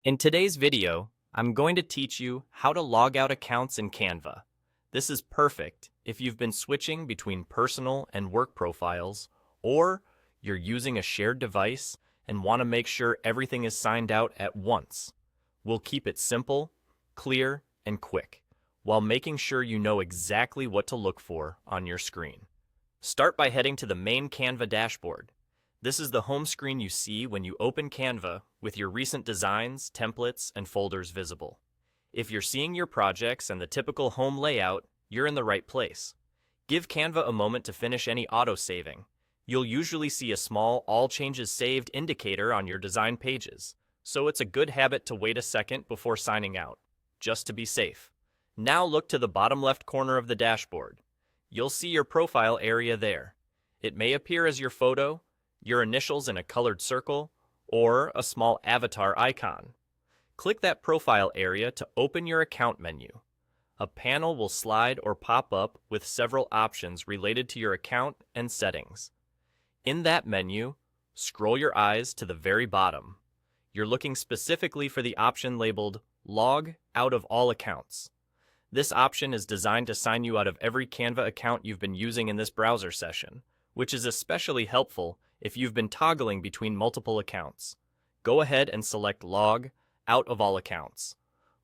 In today's video, I'm going to teach you how to log out accounts in Canva. This is perfect if you've been switching between personal and work profiles, or you're using a shared device and want to make sure everything is signed out at once. We'll keep it simple, clear, and quick, while making sure you know exactly what to look for on your screen. Start by heading to the main Canva dashboard. This is the home screen you see when you open Canva with your recent designs, templates, and folders visible. If you're seeing your projects and the typical home layout, you're in the right place. Give Canva a moment to finish any auto-saving. You'll usually see a small All Changes Saved indicator on your design pages, so it's a good habit to wait a second before signing out, just to be safe. Now look to the bottom left corner of the dashboard. You'll see your profile area there. It may appear as your photo, your initials in a colored circle, or a small avatar icon. Click that profile area to open your account menu. A panel will slide or pop up with several options related to your account and settings. In that menu, scroll your eyes to the very bottom. You're looking specifically for the option labeled Log Out of All Accounts. This option is designed to sign you out of every Canva account you've been using in this browser session, which is especially helpful if you've been toggling between multiple accounts. Go ahead and select Log Out of All Accounts.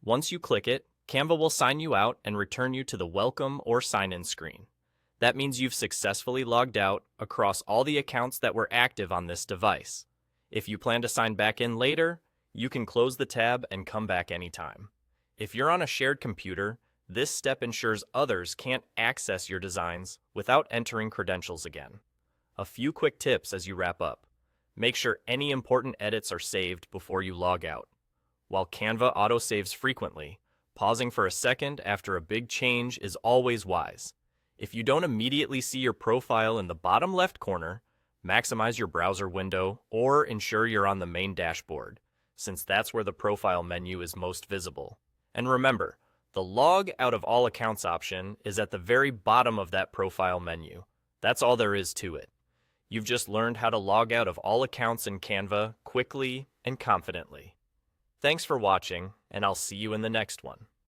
Once you click it, Canva will sign you out and return you to the Welcome or Sign In screen. That means you've successfully logged out across all the accounts that were active on this device. If you plan to sign back in later, you can close the tab and come back anytime. If you're on a shared computer, this step ensures others can't access your designs without entering credentials again. A few quick tips as you wrap up. Make sure any important edits are saved before you log out. While Canva autosaves frequently, pausing for a second after a big change is always wise. If you don't immediately see your profile in the bottom left corner, maximize your browser window or ensure you're on the main dashboard, since that's where the profile menu is most visible. And remember, the Log Out of All Accounts option is at the very bottom of that profile menu. That's all there is to it. You've just learned how to log out of all accounts in Canva quickly and confidently. Thanks for watching, and I'll see you in the next one.